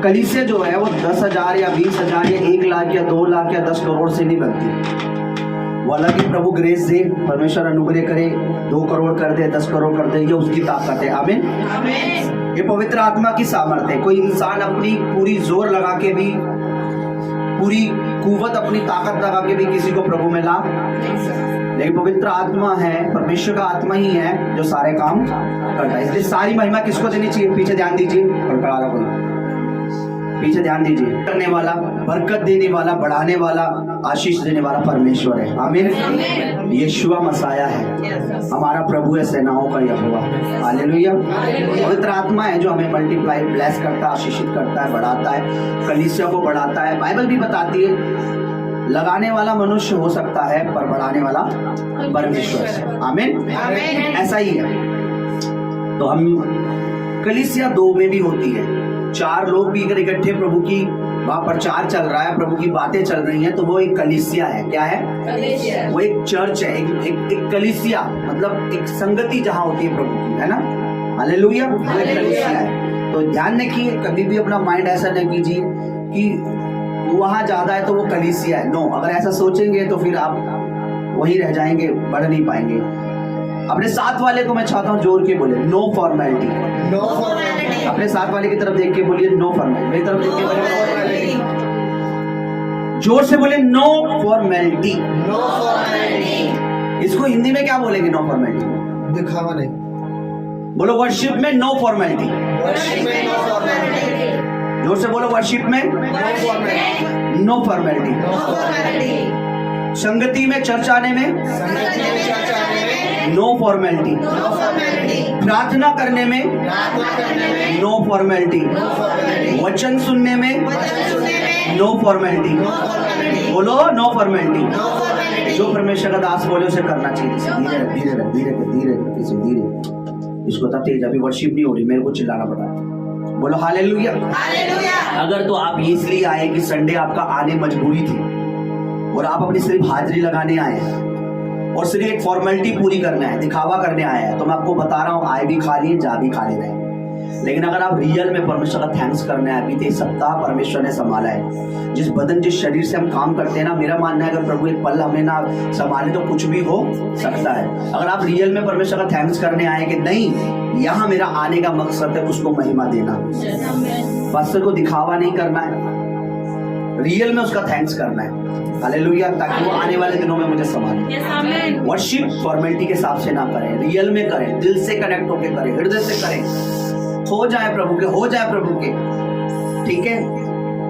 कलीसिया जो है वो 10,000 या 20,000 या 1 लाख या 2 लाख या 10 करोड़ से नहीं बनती। वो अलग ही प्रभु ग्रेस दे, परमेश्वर अनुग्रह करे, 2 करोड़ कर दे, 10 करोड़ कर दे, ये उसकी ताकत है। आमीन। ये पवित्र आत्मा की सामर्थ्य है। कोई इंसान अपनी पूरी जोर लगा के भी, पूरी कुव्वत अपनी ताकत लगा के भी किसी को प्रभु में ला, लेकिन पवित्र आत्मा है, परमेश्वर का आत्मा ही है जो सारे काम करता है। इसलिए सारी महिमा किसको देनी चाहिए? पीछे ध्यान दीजिए, पीछे ध्यान दीजिए। करने वाला, बरकत देने वाला, बढ़ाने वाला, आशीष देने वाला परमेश्वर है। आमीन। यीशुआ मसाया है, हमारा प्रभु है, सेनाओं का यहोवा। हालेलुया। पवित्र आत्मा है जो हमें मल्टीप्लाई, ब्लेस करता है, आशीषित करता है, बढ़ाता है, कलीसिया को बढ़ाता है। बाइबल भी बताती है लगाने वाला मनुष्य हो सकता है पर बढ़ाने वाला परमेश्वर है। आमीन। ऐसा ही है। तो हम कलीसिया 2 में भी होती है। 4 लोग भी अगर इकट्ठे प्रभु की वहां प्रचार चल रहा है, प्रभु की बातें चल रही हैं, तो वो एक कलीसिया है। क्या है? कलीसिया। वो एक चर्च है, एक कलीसिया, मतलब एक संगति जहां होती है प्रभु की, है ना। हालेलुया। कलीसिया है। तो ध्यान रखिए, कभी भी अपना माइंड ऐसा नहीं कीजिए कि वहां ज्यादा है तो वो कलीसिया है। नो, अगर ऐसा सोचेंगे तो फिर आप वही रह जाएंगे, बढ़ नहीं पाएंगे। अपने साथ वाले को मैं चाहता हूँ जोर के बोले, नो फॉर्मेलिटी। No formality. अपने साथ वाले की तरफ देख के बोलिए, नो फॉर्मेलिटी। मेरी तरफ देख के बोलिए, जोर से बोले, नो फॉर्मेलिटी। No formality. इसको हिंदी में क्या बोलेंगे? नो फॉर्मेलिटी, दिखावा नहीं। बोलो, वर्शिप में नो फॉर्मेलिटी। वर्शिप में नो फॉर्मेलिटी। जोर से बोलो, वर्शिप में नो फॉर्मेलिटी। संगति में, चर्च आने में नो फॉर्मेलिटी। प्रार्थना करने में नो फॉर्मेलिटी। वचन सुनने में नो फॉर्मेलिटी। बोलो, नो फॉर्मेलिटी। जो परमेश्वर का दास बोले उसे करना चाहिए। धीरे धीरे धीरे धीरे धीरे। इसको था तेज, अभी वर्शिप नहीं हो रही, मेरे को चिल्लाना पड़ा। बोलो हालेलुया। अगर तो आप इसलिए आए कि संडे आपका आने मजबूरी थी और आप अपनी सिर्फ हाजिरी लगाने आए हैं और सिर्फ एक फॉर्मेलिटी पूरी करना है, दिखावा करने आए हैं, तो मैं आपको बता रहा हूँ, आए भी खा लिए, जा भी खा ले रहे। लेकिन अगर आप रियल में परमेश्वर का थैंक्स करना है, बीते सप्ताह परमेश्वर ने संभाला है, जिस बदन जिस शरीर से हम काम करते हैं ना, मेरा मानना है अगर प्रभु एक पल हमें ना संभाले तो कुछ भी हो सकता है। अगर आप रियल में परमेश्वर का थैंक्स करने आए कि नहीं, यहाँ मेरा आने का मकसद है उसको महिमा देना, बस को दिखावा नहीं करना है, रियल में उसका थैंक्स करना है। हालेलुया। ताकि वो आने वाले दिनों में मुझे संभाले। वर्शिप फॉर्मेलिटी के हिसाब से ना करें, रियल में करें, दिल से कनेक्ट होकर करें, हृदय से करें, हो जाए प्रभु के, हो जाए प्रभु के। ठीक है।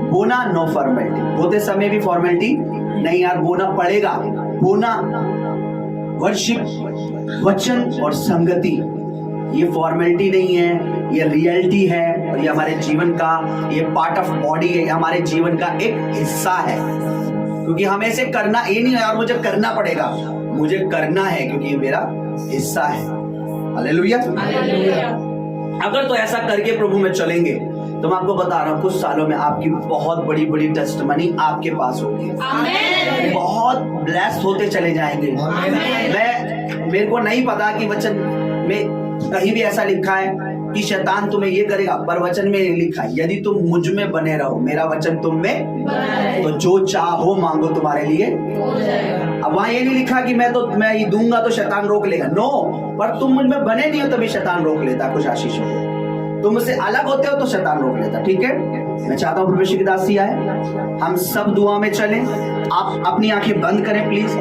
बोना नो फॉर्मेलिटी। बोते समय भी फॉर्मेलिटी नहीं यार, बोना पड़ेगा। बोना, वर्शिप, वचन और संगति, ये फॉर्मेलिटी नहीं है, ये रियलिटी है और ये हमारे जीवन का, ये पार्ट ऑफ बॉडी है, हमारे जीवन का एक हिस्सा है। क्योंकि हमें इसे करना, ये नहीं है यार मुझे करना पड़ेगा, मुझे करना है क्योंकि ये मेरा हिस्सा है। हालेलुया। अगर तो ऐसा करके प्रभु में चलेंगे तो मैं आपको बता रहा हूँ, कुछ सालों में आपकी बहुत बड़ी बड़ी टेस्टमनी आपके पास होगी। बहुत ब्लेस्ड होते चले जाएंगे। मेरे को नहीं पता कि वचन में कहीं भी ऐसा लिखा है कि शैतान तुम्हें ये करेगा, पर वचन में लिखा है, यदि तुम मुझ में बने रहो, मेरा वचन तुम में, तो जो चाहो मांगो तुम्हारे लिए। अब वहां ये नहीं लिखा कि मैं ये दूंगा तो शैतान रोक लेगा। नो, पर तुम मुझ में बने नहीं हो तभी शैतान रोक लेता कुछ आशीष हो। तुम मुझसे अलग होते हो तो शैतान रोक लेता। ठीक है। मैं चाहता हूँ परमेश्वर की दासी आए, हम सब दुआ में चलें। आप अपनी आंखें बंद करें प्लीज।